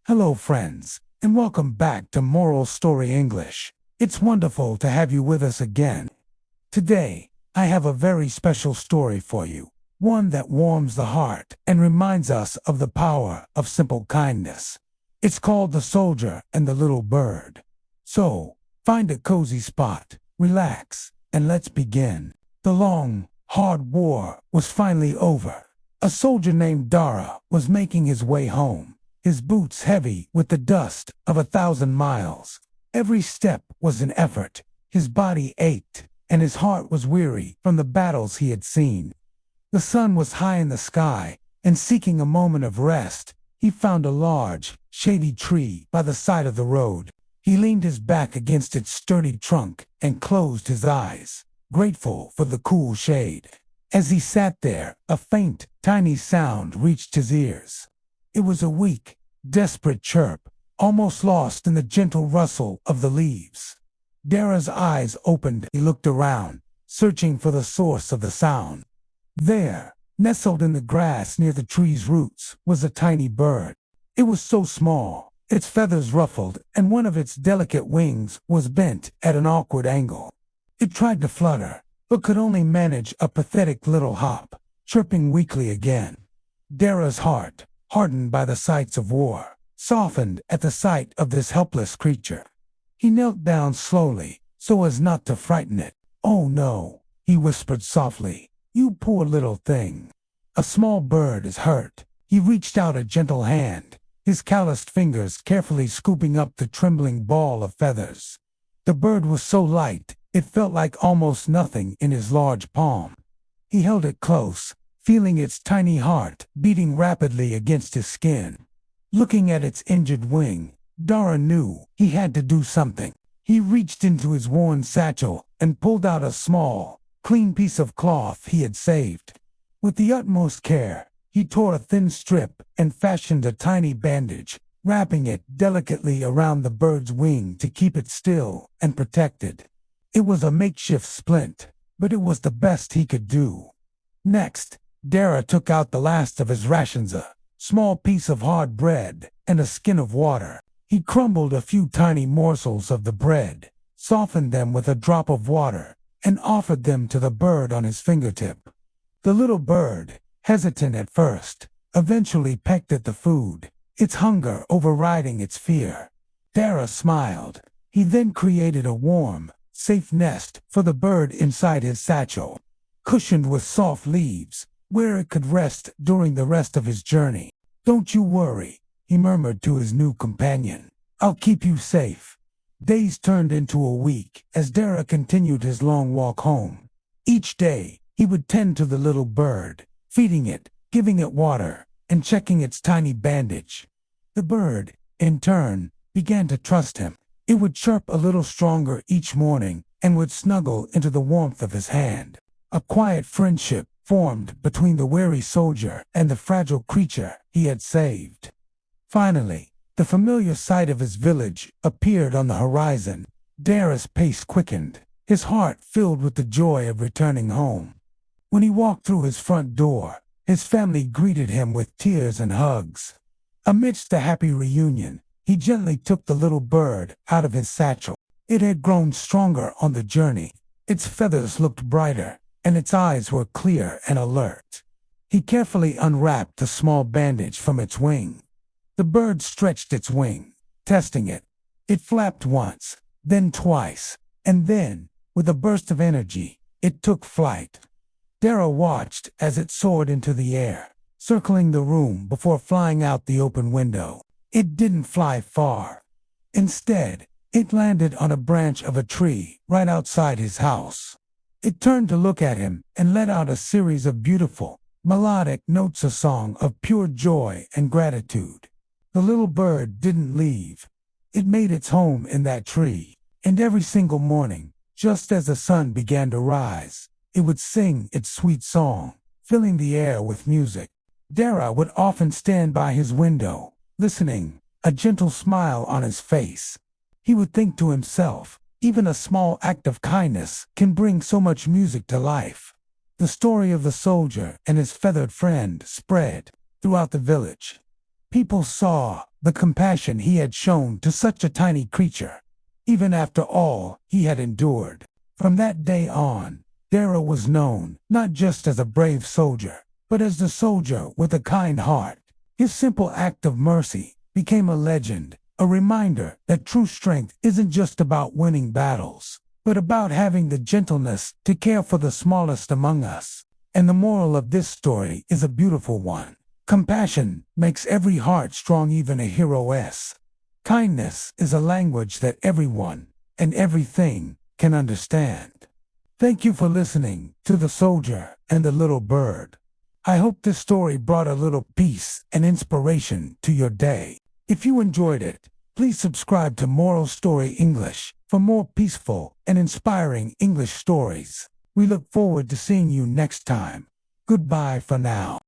Hello, friends, and welcome back to Moral Story English. It's wonderful to have you with us again. Today, I have a very special story for you, one that warms the heart and reminds us of the power of simple kindness. It's called The Soldier and the Little Bird. So, find a cozy spot, relax, and let's begin. The long, hard war was finally over. A soldier named Dara was making his way home, his boots heavy with the dust of 1,000 miles. Every step was an effort. His body ached, and his heart was weary from the battles he had seen. The sun was high in the sky, and seeking a moment of rest, he found a large, shady tree by the side of the road. He leaned his back against its sturdy trunk and closed his eyes, grateful for the cool shade. As he sat there, a faint, tiny sound reached his ears. It was a weak, desperate chirp, almost lost in the gentle rustle of the leaves. Dara's eyes opened. He looked around, searching for the source of the sound. There, nestled in the grass near the tree's roots, was a tiny bird. It was so small, its feathers ruffled, and one of its delicate wings was bent at an awkward angle. It tried to flutter, but could only manage a pathetic little hop, chirping weakly again. Dara's heart, hardened by the sights of war, softened at the sight of this helpless creature. He knelt down slowly, so as not to frighten it. "Oh no," he whispered softly, "you poor little thing. A small bird is hurt." He reached out a gentle hand, his calloused fingers carefully scooping up the trembling ball of feathers. The bird was so light, it felt like almost nothing in his large palm. He held it close, feeling its tiny heart beating rapidly against his skin. Looking at its injured wing, Dara knew he had to do something. He reached into his worn satchel and pulled out a small, clean piece of cloth he had saved. With the utmost care, he tore a thin strip and fashioned a tiny bandage, wrapping it delicately around the bird's wing to keep it still and protected. It was a makeshift splint, but it was the best he could do. Next, Dara took out the last of his rations, a small piece of hard bread and a skin of water. He crumbled a few tiny morsels of the bread, softened them with a drop of water, and offered them to the bird on his fingertip. The little bird, hesitant at first, eventually pecked at the food, its hunger overriding its fear. Dara smiled. He then created a warm, safe nest for the bird inside his satchel, cushioned with soft leaves, where it could rest during the rest of his journey. "Don't you worry," he murmured to his new companion. "I'll keep you safe." Days turned into a week as Dara continued his long walk home. Each day, he would tend to the little bird, feeding it, giving it water, and checking its tiny bandage. The bird, in turn, began to trust him. It would chirp a little stronger each morning and would snuggle into the warmth of his hand. A quiet friendship formed between the wary soldier and the fragile creature he had saved. Finally, the familiar sight of his village appeared on the horizon. Dara's pace quickened, his heart filled with the joy of returning home. When he walked through his front door, his family greeted him with tears and hugs. Amidst the happy reunion, he gently took the little bird out of his satchel. It had grown stronger on the journey. Its feathers looked brighter, and its eyes were clear and alert. He carefully unwrapped the small bandage from its wing. The bird stretched its wing, testing it. It flapped once, then twice, and then, with a burst of energy, it took flight. Dara watched as it soared into the air, circling the room before flying out the open window. It didn't fly far. Instead, it landed on a branch of a tree right outside his house. It turned to look at him and let out a series of beautiful, melodic notes, a song of pure joy and gratitude. The little bird didn't leave. It made its home in that tree, and every single morning, just as the sun began to rise, it would sing its sweet song, filling the air with music. Dara would often stand by his window, listening, a gentle smile on his face. He would think to himself, even a small act of kindness can bring so much music to life. The story of the soldier and his feathered friend spread throughout the village. People saw the compassion he had shown to such a tiny creature, even after all he had endured. From that day on, Darrow was known not just as a brave soldier, but as the soldier with a kind heart. His simple act of mercy became a legend, a reminder that true strength isn't just about winning battles, but about having the gentleness to care for the smallest among us. And the moral of this story is a beautiful one. Compassion makes every heart strong, even a heroess. Kindness is a language that everyone and everything can understand. Thank you for listening to The Soldier and the Little Bird. I hope this story brought a little peace and inspiration to your day. If you enjoyed it, please subscribe to Moral Story English for more peaceful and inspiring English stories. We look forward to seeing you next time. Goodbye for now.